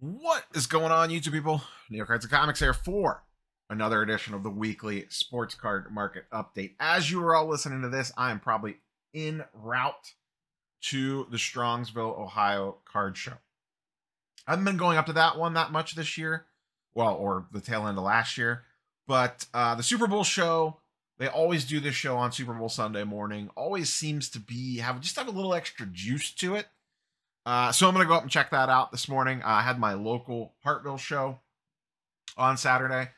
What is going on, YouTube people? Neo Cards and Comics here for another edition of the weekly sports card market update. As you are all listening to this, I am probably en route to the Strongsville, Ohio card show. I haven't been going up to that one that much this year, well, or the tail end of last year, but the Super Bowl show, they always do this show on Super Bowl Sunday morning, always seems to be have a little extra juice to it. So I'm going to go up and check that out this morning. I had my local Hartville show on Saturday.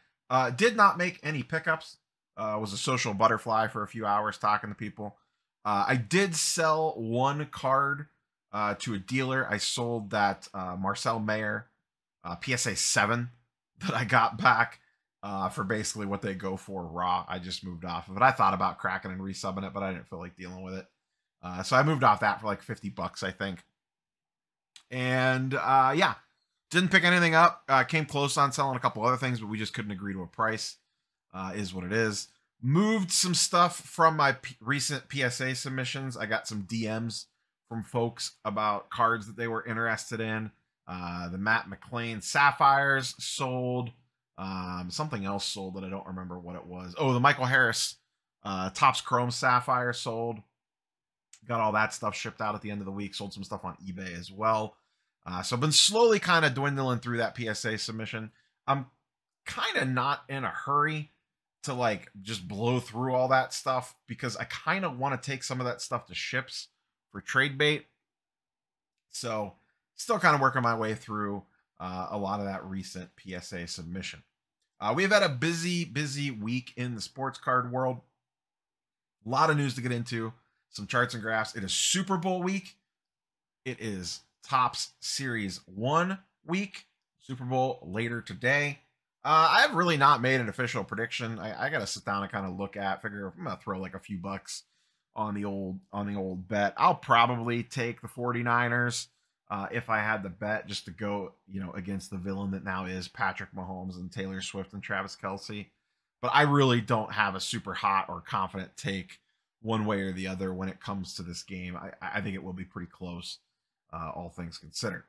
Did not make any pickups. Was a social butterfly for a few hours talking to people. I did sell one card to a dealer. I sold that Marcel Mayer PSA 7 that I got back for basically what they go for raw. I just moved off of it. I thought about cracking and resubbing it, but I didn't feel like dealing with it. So I moved off that for like $50, I think. And yeah, didn't pick anything up. Came close on selling a couple other things, but we just couldn't agree to a price. Is what it is. Moved some stuff from my recent PSA submissions. I got some DMs from folks about cards that they were interested in. The Matt McLean Sapphires sold. Something else sold that I don't remember what it was. Oh, the Michael Harris Topps Chrome Sapphire sold. Got all that stuff shipped out at the end of the week. Sold some stuff on eBay as well. So I've been slowly kind of dwindling through that PSA submission. I'm kind of not in a hurry to like just blow through all that stuff because I kind of want to take some of that stuff to ships for trade bait. So still kind of working my way through a lot of that recent PSA submission. We've had a busy week in the sports card world. A lot of news to get into. Some charts and graphs. It is Super Bowl week. It is Topps Series 1 week. Super Bowl later today. I have really not made an official prediction. I got to sit down and kind of look at, figure I'm going to throw like a few bucks on the old bet. I'll probably take the 49ers if I had the bet just to go, against the villain that now is Patrick Mahomes and Taylor Swift and Travis Kelce. But I really don't have a super hot or confident take one way or the other when it comes to this game. I think it will be pretty close, all things considered.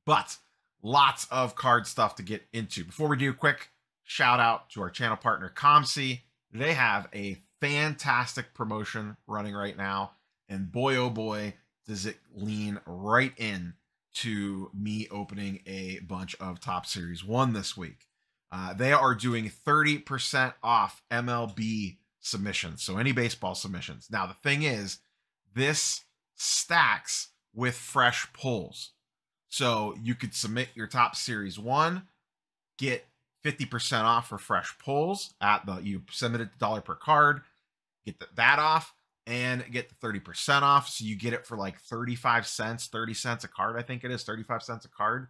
But lots of card stuff to get into. Before we do, quick shout out to our channel partner, ComC. They have a fantastic promotion running right now. And boy, oh boy, does it lean right in to me opening a bunch of Topps Series 1 this week. They are doing 30% off MLB submissions, so any baseball submissions. Now the thing is, this stacks with fresh pulls, so you could submit your Topps Series 1, get 50% off for fresh pulls at you submit it $1 per card, get that off, and get the 30% off. So you get it for like 35 cents, 30 cents a card. I think it is 35 cents a card.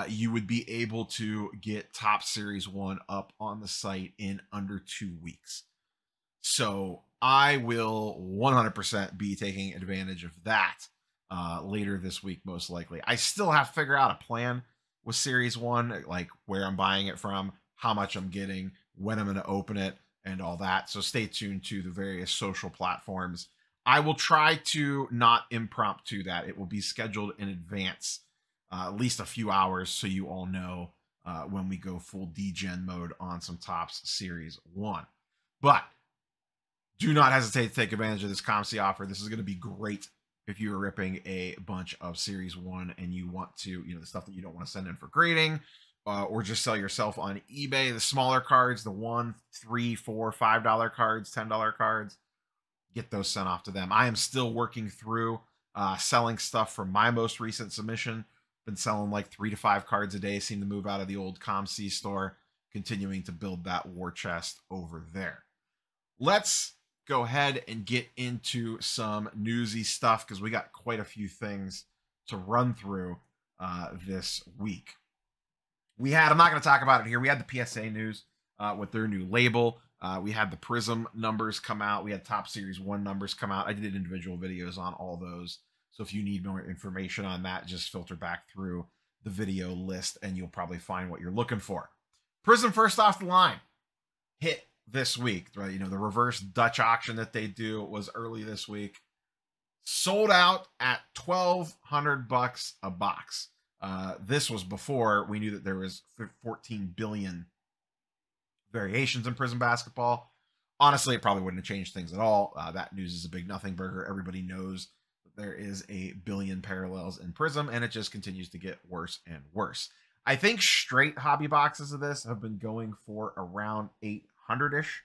You would be able to get Topps Series 1 up on the site in under 2 weeks. So I will 100% be taking advantage of that later this week, most likely. I still have to figure out a plan with Series 1, like where I'm buying it from, how much I'm getting, when I'm going to open it, and all that. So stay tuned to the various social platforms. I will try to not impromptu that. It will be scheduled in advance, at least a few hours, so you all know when we go full degen mode on some Topps Series 1. But do not hesitate to take advantage of this ComC offer. This is going to be great if you are ripping a bunch of Series 1 and you want to, the stuff that you don't want to send in for grading or just sell yourself on eBay. The smaller cards, the $1, $3, $4, $5 cards, $10 cards, get those sent off to them. I am still working through selling stuff from my most recent submission. Been selling like 3 to 5 cards a day. Seem to move out of the old ComC store, continuing to build that war chest over there. Let's go ahead and get into some newsy stuff because we got quite a few things to run through this week. I'm not going to talk about it here. We had the PSA news with their new label. We had the Prism numbers come out. We had Topps Series 1 numbers come out. I did individual videos on all those. So if you need more information on that, just filter back through the video list and you'll probably find what you're looking for. Prism first off the line hit this week, right? The reverse Dutch auction that they do was early this week. Sold out at $1,200 a box. This was before we knew that there was 14 billion variations in Prism basketball. Honestly, it probably wouldn't have changed things at all. That news is a big nothing burger. Everybody knows that there is a billion parallels in Prism, and it just continues to get worse and worse. I think straight hobby boxes of this have been going for around 800-ish,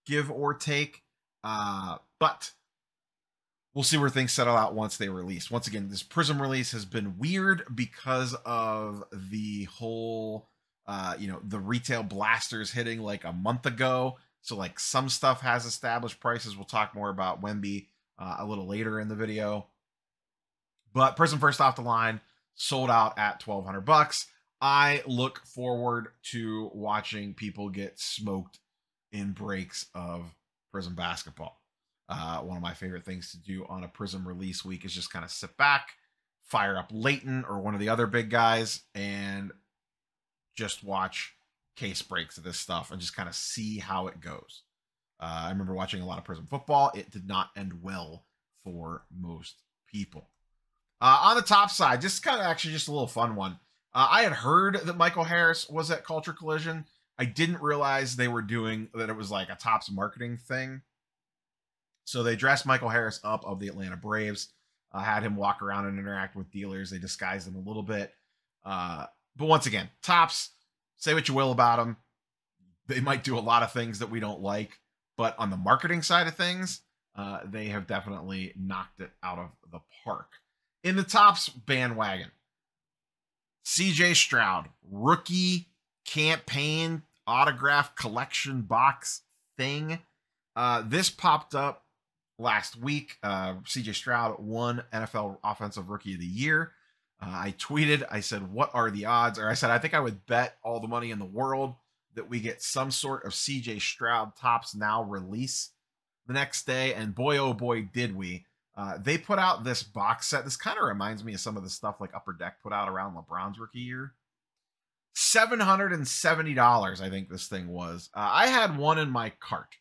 give or take. But we'll see where things settle out once they release. Once again, this Prism release has been weird because of the whole, the retail blasters hitting like a month ago. So like some stuff has established prices. We'll talk more about Wemby a little later in the video. But Prism first off the line sold out at $1,200. I look forward to watching people get smoked in breaks of Prism basketball. One of my favorite things to do on a Prism release week is just kind of sit back, fire up Leighton or one of the other big guys, and just watch case breaks of this stuff and just kind of see how it goes. I remember watching a lot of Prism football. It did not end well for most people. On the top side, just kind of actually just a little fun one. I had heard that Michael Harris was at Culture Collision. I didn't realize they were doing that. It was like a Topps marketing thing. So they dressed Michael Harris up of the Atlanta Braves, had him walk around and interact with dealers. They disguised him a little bit. But once again, Topps, say what you will about them. They might do a lot of things that we don't like, but on the marketing side of things, they have definitely knocked it out of the park. In the Topps bandwagon, CJ Stroud, rookie campaign autograph collection box thing. This popped up last week. CJ Stroud won NFL Offensive Rookie of the Year. I tweeted, I said, what are the odds? Or I said, I think I would bet all the money in the world that we get some sort of CJ Stroud Topps Now release the next day. And boy, oh boy, did we. They put out this box set. This kind of reminds me of some of the stuff like Upper Deck put out around LeBron's rookie year. $770, I think this thing was. I had one in my cart.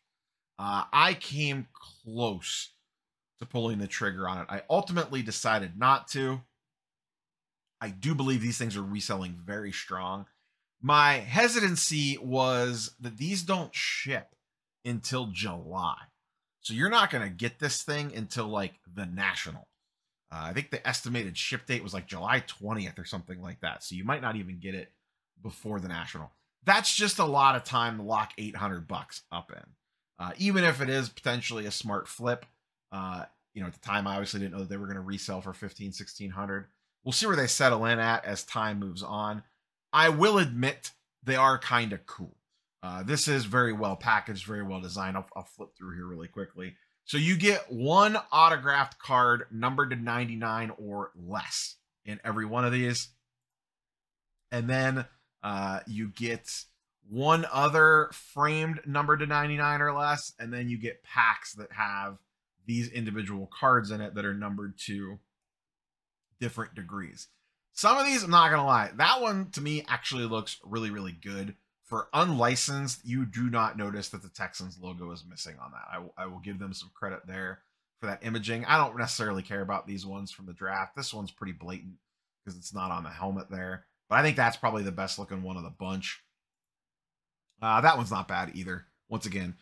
I came close to pulling the trigger on it. I ultimately decided not to. I do believe these things are reselling very strong. My hesitancy was that these don't ship until July. So you're not going to get this thing until like the National. I think the estimated ship date was like July 20th or something like that. So you might not even get it before the National. That's just a lot of time to lock $800 up in. Even if it is potentially a smart flip, at the time I obviously didn't know that they were going to resell for $1,500, $1,600. We'll see where they settle in at as time moves on. I will admit they are kind of cool. This is very well packaged, very well designed. I'll flip through here really quickly. So you get one autographed card numbered to 99 or less in every one of these. And then you get one other framed numbered to 99 or less. And then you get packs that have these individual cards in it that are numbered to different degrees. Some of these, I'm not going to lie, that one to me actually looks really, really good. For unlicensed, you do not notice that the Texans logo is missing on that. I will give them some credit there for that imaging. I don't necessarily care about these ones from the draft. This one's pretty blatant because it's not on the helmet there. But I think that's probably the best looking one of the bunch. That one's not bad either. Once again,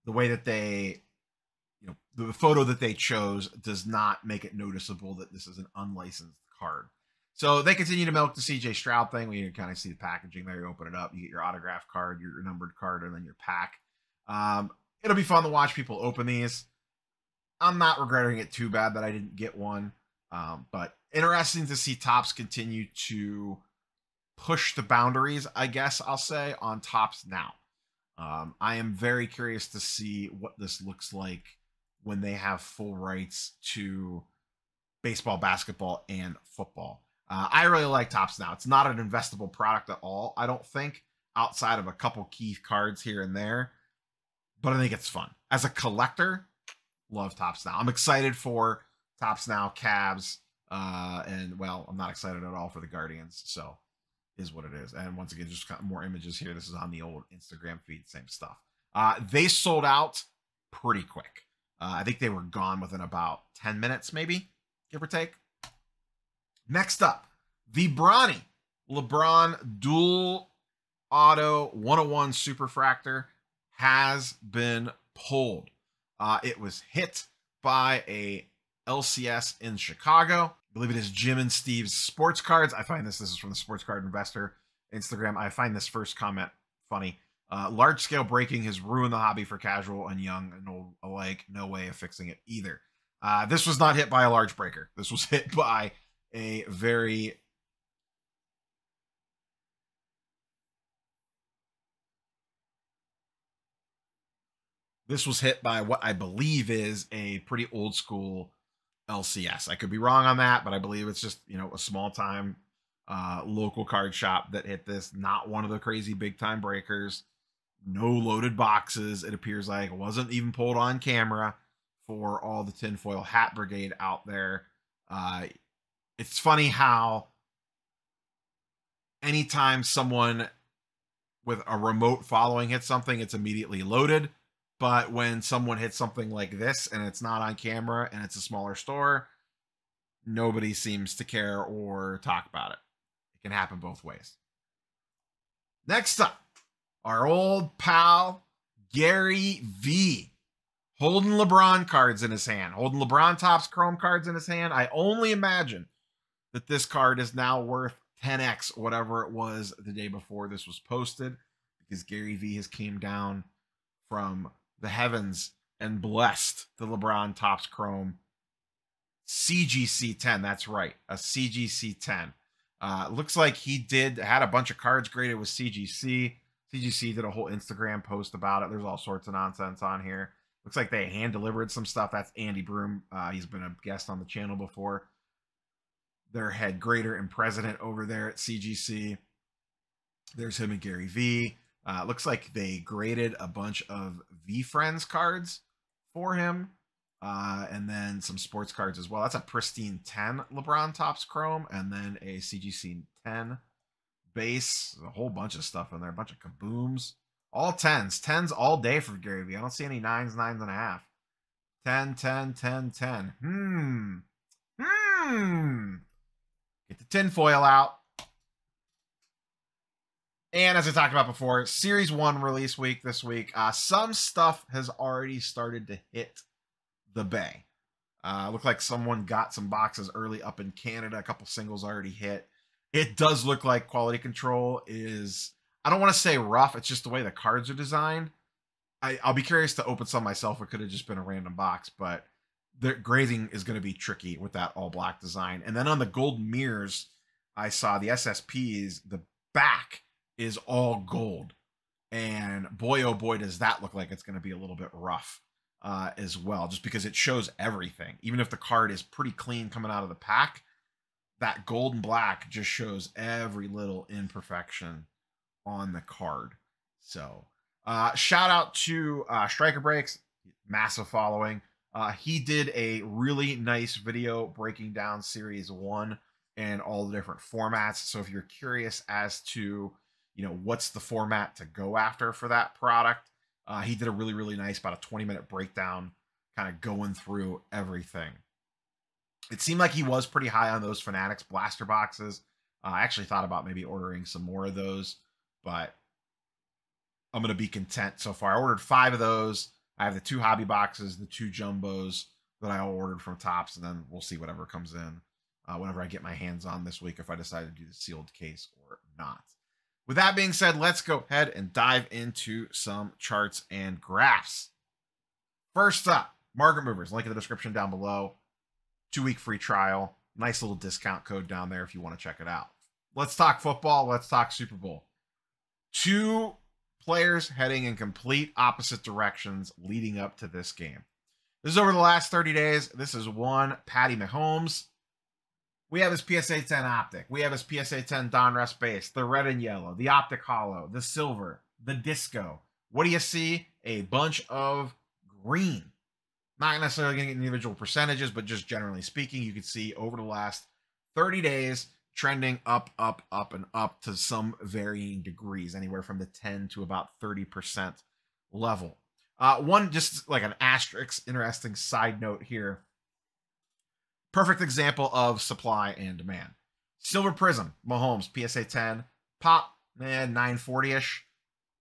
the way that they, the photo that they chose does not make it noticeable that this is an unlicensed card. So they continue to milk the CJ Stroud thing. We can kind of see the packaging there. You open it up, you get your autograph card, your numbered card, and then your pack. It'll be fun to watch people open these. I'm not regretting it too bad that I didn't get one. But interesting to see Topps continue to push the boundaries, I guess I'll say, on Topps Now. I am very curious to see what this looks like when they have full rights to baseball, basketball, and football. I really like Topps Now. It's not an investable product at all, I don't think, outside of a couple key cards here and there. But I think it's fun. As a collector, love Topps Now. I'm excited for Topps Now, Cavs, and, well, I'm not excited at all for the Guardians, so is what it is. And once again, just got more images here. This is on the old Instagram feed, same stuff. They sold out pretty quick. I think they were gone within about 10 minutes, maybe, give or take. Next up, The Bronny LeBron Dual Auto 101 Superfractor has been pulled. It was hit by a LCS in Chicago. I believe it is Jim and Steve's Sports Cards. I find this is from the Sports Card Investor Instagram. I find this first comment funny. Large scale breaking has ruined the hobby for casual and young and old alike. No way of fixing it either. This was not hit by a large breaker. This was hit by a very what I believe is a pretty old school LCS. I could be wrong on that, but I believe it's just, you know, a small time local card shop that hit this. Not one of the crazy big time breakers. No loaded boxes. It appears like it wasn't even pulled on camera for all the tinfoil hat brigade out there. It's funny how anytime someone with a remote following hits something, it's immediately loaded. But when someone hits something like this and it's not on camera and it's a smaller store, nobody seems to care or talk about it. It can happen both ways. Next up, our old pal, Gary V. Holding LeBron cards in his hand. Holding LeBron Topps Chrome cards in his hand. I only imagine that this card is now worth 10x whatever it was the day before this was posted, because Gary V has came down from the heavens and blessed the LeBron Topps Chrome CGC 10. That's right, a CGC 10. Looks like he had a bunch of cards graded with CGC. CGC did a whole Instagram post about it. There's all sorts of nonsense on here. Looks like they hand delivered some stuff. That's Andy Broom. He's been a guest on the channel before. Their head grader and president over there at CGC. There's him and Gary V. Looks like they graded a bunch of V-Friends cards for him. And then some sports cards as well. That's a pristine 10 LeBron Topps Chrome. And then a CGC 10 base. A whole bunch of stuff in there. A bunch of kabooms. All 10s. 10s all day for Gary V. I don't see any 9s, 9.5. 10, 10, 10, 10. Get the tinfoil out. And as I talked about before, Series 1 release week this week. Some stuff has already started to hit the bay. Looked like someone got some boxes early up in Canada. A couple singles already hit. It does look like quality control is, I don't want to say rough. It's just the way the cards are designed. I'll be curious to open some myself. It could have just been a random box, but the grading is going to be tricky with that all black design. And then on the gold mirrors, I saw the SSPs, the back is all gold. And boy, oh boy, does that look like it's going to be a little bit rough as well, just because it shows everything. Even if the card is pretty clean coming out of the pack, that gold and black just shows every little imperfection on the card. So shout out to Striker Breaks, massive following. He did a really nice video breaking down Series 1 and all the different formats. So if you're curious as to, you know, what's the format to go after for that product, he did a really, really nice, about a 20-minute breakdown, kind of going through everything. It seemed like he was pretty high on those Fanatics blaster boxes. I actually thought about maybe ordering some more of those, but I'm going to be content so far. I ordered 5 of those. I have the 2 hobby boxes, the 2 jumbos that I all ordered from Topps, and then we'll see whatever comes in whenever I get my hands on this week, if I decide to do the sealed case or not. With that being said, let's go ahead and dive into some charts and graphs. First up, market movers. Link in the description down below. 2-week free trial. Nice little discount code down there if you want to check it out. Let's talk football. Let's talk Super Bowl. 2 players heading in complete opposite directions leading up to this game. This is over the last 30 days. This is one Patty Mahomes. We have his PSA 10 Optic. We have his PSA 10 Donruss base, the red and yellow, the Optic Hollow, the silver, the disco. What do you see? A bunch of green. Not necessarily going to get individual percentages, but just generally speaking, you can see over the last 30 days, trending up, up, up, and up to some varying degrees, anywhere from the 10 to about 30% level. One, just like an asterisk, interesting side note here. Perfect example of supply and demand. Silver Prism, Mahomes, PSA 10, pop, 940-ish,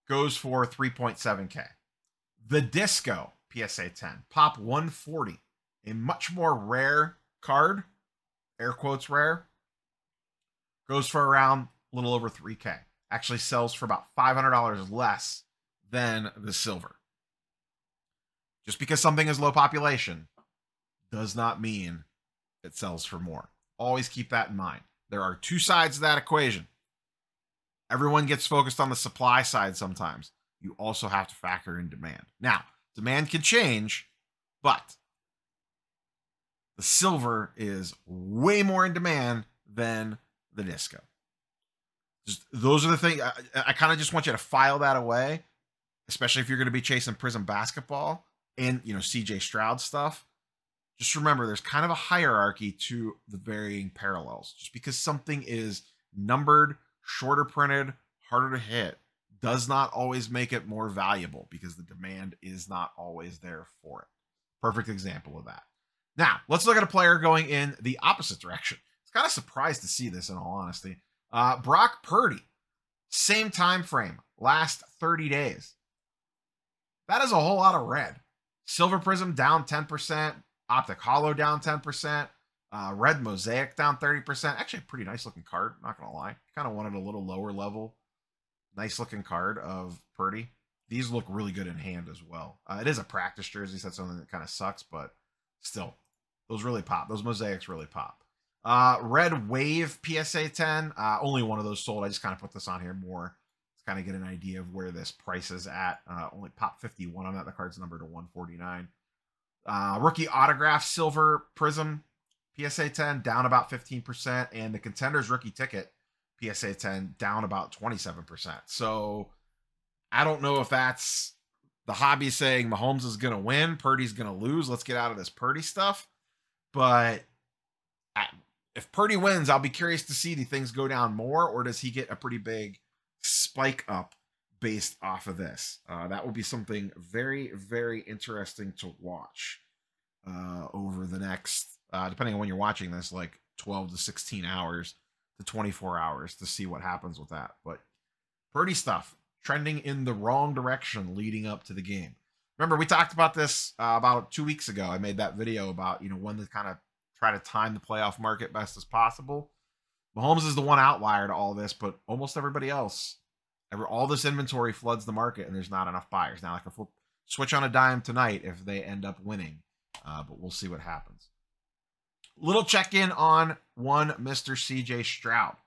goes for 3.7K. The Disco, PSA 10, pop 140, a much more rare card, air quotes rare, goes for around a little over 3K. Actually sells for about $500 less than the silver. Just because something is low population does not mean it sells for more. Always keep that in mind. There are two sides to that equation. Everyone gets focused on the supply side sometimes. You also have to factor in demand. Now, demand can change, but the silver is way more in demand than the Disco. Just, those are the things. I kind of just want you to file that away, especially if you're going to be chasing Prism basketball and, CJ Stroud stuff. Just remember, there's kind of a hierarchy to the varying parallels. Just because something is numbered, shorter printed, harder to hit, does not always make it more valuable because the demand is not always there for it. Perfect example of that. Now, let's look at a player going in the opposite direction. It's kind of surprised to see this, in all honesty. Brock Purdy, same time frame, last 30 days. That is a whole lot of red. Silver Prism down 10%. Optic Hollow down 10%. Red Mosaic down 30%. Actually, a pretty nice looking card, not going to lie. Kind of wanted a little lower level. Nice looking card of Purdy. These look really good in hand as well. It is a practice jersey, so that's something that kind of sucks, but still, those really pop. Those Mosaics really pop. Red Wave PSA 10. Only one of those sold. I just kind of put this on here more to kind of get an idea of where this price is at. Only pop 51 on that. The card's numbered to 149. Rookie Autograph Silver Prism PSA 10 down about 15%, and the Contenders Rookie Ticket PSA 10 down about 27%. So I don't know if that's the hobby saying Mahomes is going to win, Purdy's going to lose. Let's get out of this Purdy stuff. But if Purdy wins, I'll be curious to see, do things go down more, or does he get a pretty big spike up based off of this? That will be something very, very interesting to watch over the next, depending on when you're watching this, like 12 to 16 hours to 24 hours to see what happens with that. But Purdy stuff trending in the wrong direction leading up to the game. Remember, we talked about this about 2 weeks ago. I made that video about, when to kind of try to time the playoff market best as possible. Mahomes is the one outlier to all this, but almost everybody else, all this inventory floods the market, and there's not enough buyers. Now, I can switch on a dime tonight if they end up winning, but we'll see what happens. Little check-in on one Mr. CJ Stroud.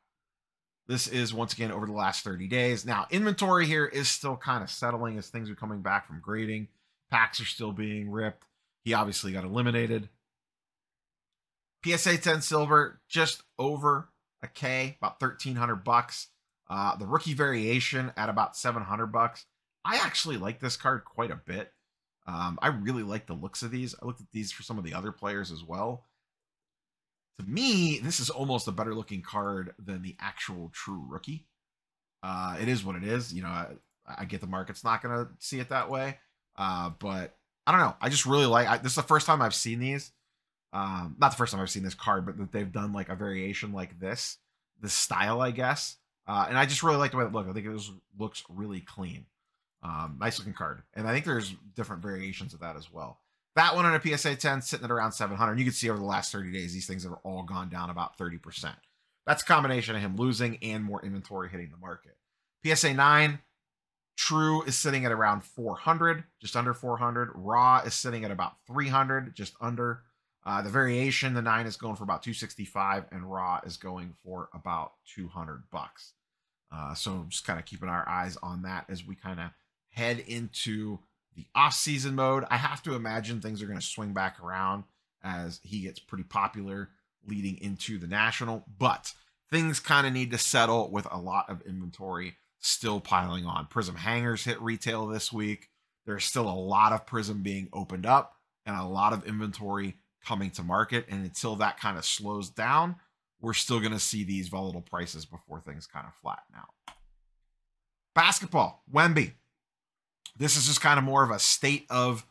This is, once again, over the last 30 days. Now, inventory here is still kind of settling as things are coming back from grading. Packs are still being ripped. He obviously got eliminated. PSA 10 silver, just over a K, about $1,300. The rookie variation at about $700. I actually like this card quite a bit. I really like the looks of these. I looked at these for some of the other players as well. To me, this is almost a better looking card than the actual true rookie. It is what it is. I get the market's not going to see it that way. But I don't know. I just really like, this is the first time I've seen these. Not the first time I've seen this card, but that they've done like a variation like this style, I guess. And I just really like the way it looks. I think it looks really clean. Nice looking card. And I think there's different variations of that as well. That one on a PSA 10 sitting at around 700. And you can see over the last 30 days, these things have all gone down about 30%. That's a combination of him losing and more inventory hitting the market. PSA 9, True is sitting at around 400, just under 400. Raw is sitting at about 300, just under. The variation, the 9 is going for about 265, and Raw is going for about $200. So just kind of keeping our eyes on that as we kind of head into the off-season mode. I have to imagine things are going to swing back around as he gets pretty popular leading into the National, but things kind of need to settle with a lot of inventory still piling on. Prism hangers hit retail this week. There's still a lot of Prism being opened up and a lot of inventory coming to market, and until that kind of slows down, we're still going to see these volatile prices before things kind of flatten out. Basketball, Wemby. This is just kind of more of a state of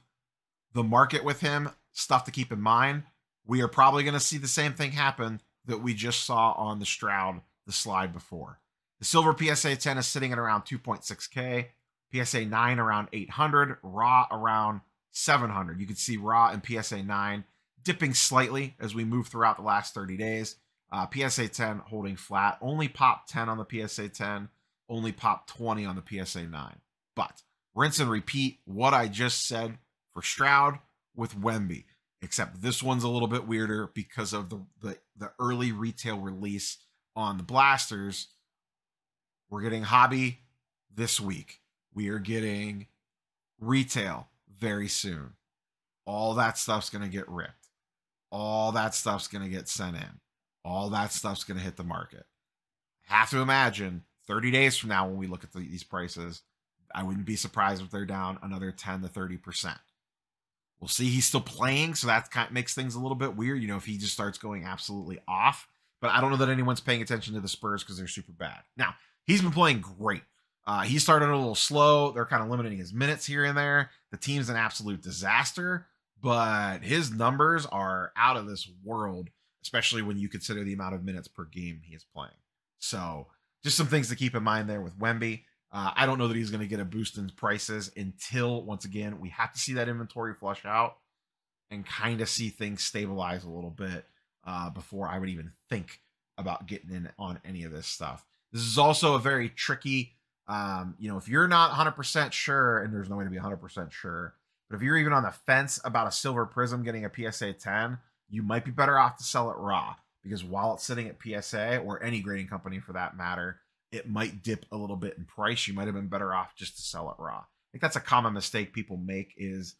the market with him, stuff to keep in mind. We are probably going to see the same thing happen that we just saw on the Stroud, the slide before. The silver PSA 10 is sitting at around 2.6K, PSA 9 around 800, raw around 700. You can see raw and PSA 9 dipping slightly as we move throughout the last 30 days. PSA 10 holding flat, only pop 10 on the PSA 10, only pop 20 on the PSA 9. But rinse and repeat what I just said for Stroud with Wemby, except this one's a little bit weirder because of the early retail release on the blasters. We're getting hobby this week. We are getting retail very soon. All that stuff's going to get ripped. All that stuff's going to get sent in. All that stuff's going to hit the market. Have to imagine 30 days from now when we look at these prices, I wouldn't be surprised if they're down another 10 to 30%. We'll see. He's still playing, so that kind of makes things a little bit weird, if he just starts going absolutely off. But I don't know that anyone's paying attention to the Spurs because they're super bad. Now, he's been playing great. He started a little slow. They're kind of limiting his minutes here and there. The team's an absolute disaster, but his numbers are out of this world, especially when you consider the amount of minutes per game he is playing. So just some things to keep in mind there with Wemby. I don't know that he's going to get a boost in prices until, once again, we have to see that inventory flush out and kind of see things stabilize a little bit before I would even think about getting in on any of this stuff. This is also a very tricky, if you're not 100% sure, and there's no way to be 100% sure, but if you're even on the fence about a silver prism getting a PSA 10, you might be better off to sell it raw, because while it's sitting at PSA, or any grading company for that matter, it might dip a little bit in price. You might have been better off just to sell it raw. I think that's a common mistake people make, is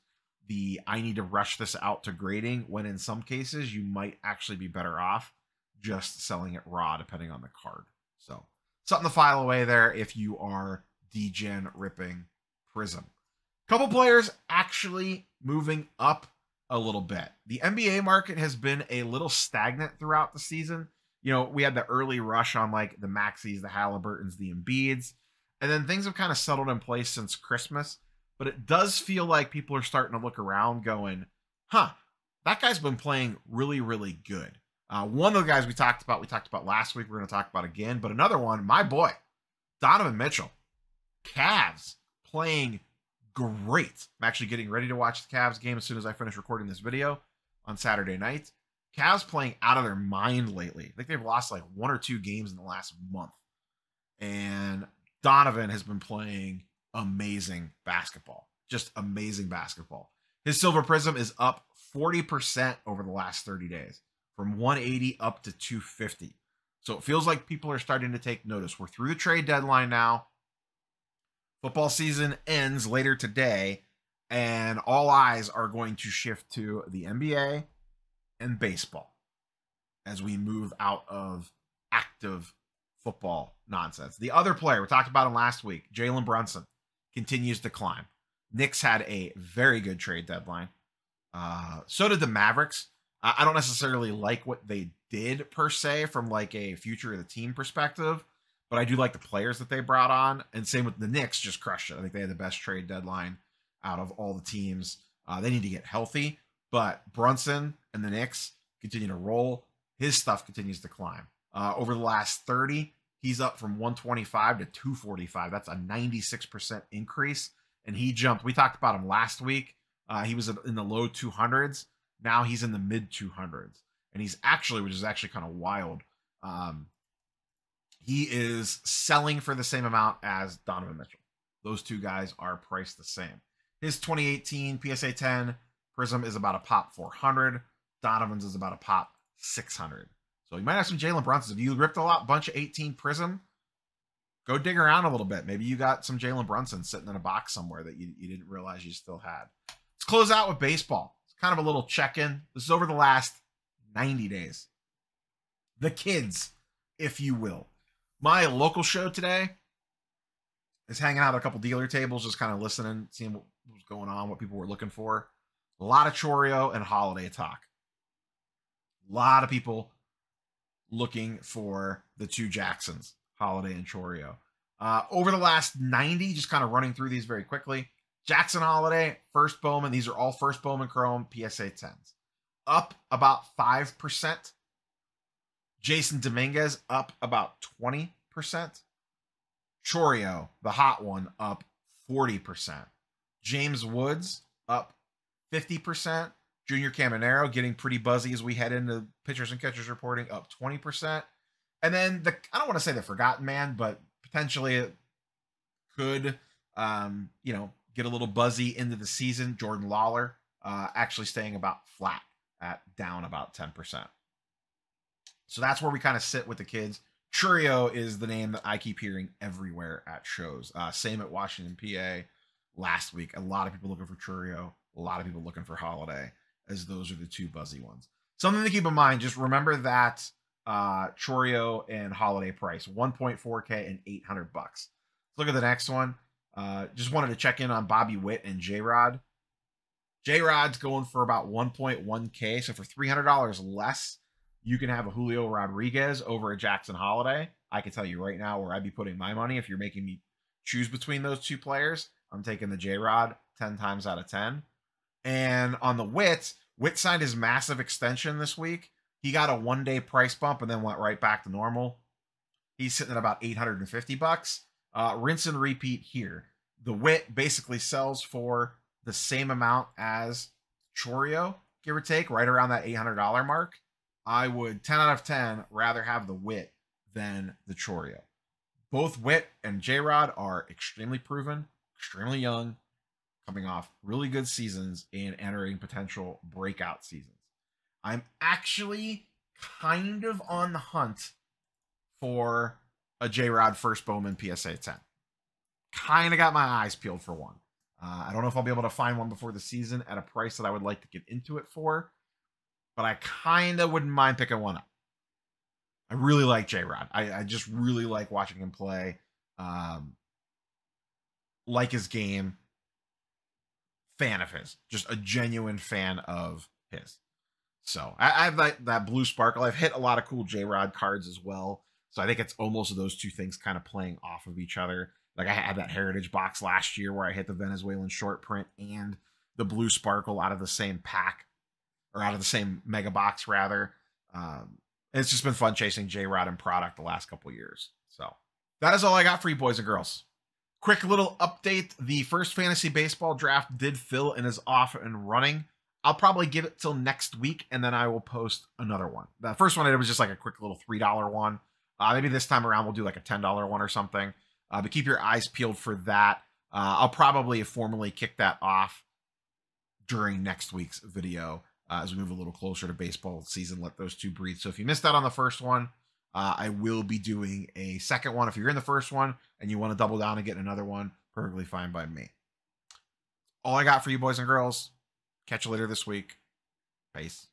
I need to rush this out to grading, when in some cases you might actually be better off just selling it raw, depending on the card. So something to file away there if you are degen ripping Prism. Couple players actually moving up a little bit. The NBA market has been a little stagnant throughout the season. We had the early rush on like the Maxis, the Halliburtons, the Embiids, and then things have kind of settled in place since Christmas. But it does feel like people are starting to look around going, that guy's been playing really, really good. One of the guys we talked about last week, we're going to talk about again. But another one, my boy, Donovan Mitchell. Cavs playing great. I'm actually getting ready to watch the Cavs game as soon as I finish recording this video on Saturday night. Cavs playing out of their mind lately. I think they've lost like 1 or 2 games in the last month. And Donovan has been playing amazing basketball. Just amazing basketball. His silver prism is up 40% over the last 30 days, from 180 up to 250. So it feels like people are starting to take notice. We're through the trade deadline now. Football season ends later today, and all eyes are going to shift to the NBA and baseball as we move out of active football nonsense. The other player, we talked about him last week, Jalen Brunson, continues to climb. Knicks had a very good trade deadline. So did the Mavericks. I don't necessarily like what they did per se from like a future of the team perspective, but I do like the players that they brought on. And same with the Knicks, just crushed it. I think they had the best trade deadline out of all the teams. They need to get healthy, but Brunson and the Knicks continue to roll. His stuff continues to climb. Over the last 30, he's up from 125 to 245. That's a 96% increase. And he jumped. We talked about him last week. He was in the low 200s. Now he's in the mid 200s. And he's actually, which is actually kind of wild, he is selling for the same amount as Donovan Mitchell. Those two guys are priced the same. His 2018 PSA 10 Prism is about a pop 400. Donovan's is about a pop 600. So you might have some Jalen Brunsons. If you ripped a bunch of 18 Prism, go dig around a little bit. Maybe you got some Jalen Brunson sitting in a box somewhere that you didn't realize you still had. Let's close out with baseball. It's kind of a little check-in. This is over the last 90 days. The kids, if you will. My local show today is hanging out at a couple dealer tables, just kind of listening, seeing what was going on, what people were looking for. A lot of Choreo and holiday talk. A lot of people looking for the two Jacksons, Holiday and Choreo. Over the last 90, just kind of running through these very quickly. Jackson Holiday, first Bowman. These are all first Bowman Chrome PSA 10s. Up about 5%. Jason Dominguez up about 20%. Choreo, the hot one, up 40%. James Woods up 50%. Junior Caminero getting pretty buzzy as we head into pitchers and catchers reporting, up 20%. And then I don't want to say the forgotten man, but potentially it could, get a little buzzy into the season. Jordan Lawler actually staying about flat at down about 10%. So that's where we kind of sit with the kids. Choreo is the name that I keep hearing everywhere at shows. Same at Washington, PA. Last week, a lot of people looking for Choreo, a lot of people looking for Holiday, as those are the two buzzy ones. Something to keep in mind, just remember that Choreo and Holiday price, 1.4K and $800. Let's look at the next one. Just wanted to check in on Bobby Witt and J-Rod. J-Rod's going for about 1.1K, so for $300 less, you can have a Julio Rodriguez over a Jackson Holiday. I can tell you right now where I'd be putting my money if you're making me choose between those two players. I'm taking the J-Rod 10 times out of 10. And on the Witt signed his massive extension this week. He got a one-day price bump and then went right back to normal. He's sitting at about $850. Rinse and repeat here. The Witt basically sells for the same amount as Choreo, give or take, right around that $800 mark. I would 10 out of 10 rather have the Witt than the Choreo. Both Witt and J-Rod are extremely proven, extremely young, coming off really good seasons and entering potential breakout seasons. I'm actually kind of on the hunt for a J-Rod first Bowman PSA 10. Kind of got my eyes peeled for one. I don't know if I'll be able to find one before the season at a price that I would like to get into it for, but I kind of wouldn't mind picking one up. I really like J-Rod. I just really like watching him play. Like his game. Fan of his. Just a genuine fan of his. So I have that blue sparkle. I've hit a lot of cool J-Rod cards as well. So I think it's almost those two things kind of playing off of each other. Like I had that Heritage box last year where I hit the Venezuelan short print and the blue sparkle out of the same pack, or out of the same mega box rather. It's just been fun chasing J-Rod and product the last couple years. So that is all I got for you boys and girls. Quick little update. The first fantasy baseball draft did fill and is off and running. I'll probably give it till next week, and then I will post another one. The first one, it was just like a quick little $3 one. Maybe this time around we'll do like a $10 one or something. But keep your eyes peeled for that. I'll probably formally kick that off during next week's video as we move a little closer to baseball season. Let those two breathe. So if you missed out on the first one, I will be doing a second one. If you're in the first one and you want to double down and get another one, perfectly fine by me. All I got for you boys and girls. Catch you later this week. Peace.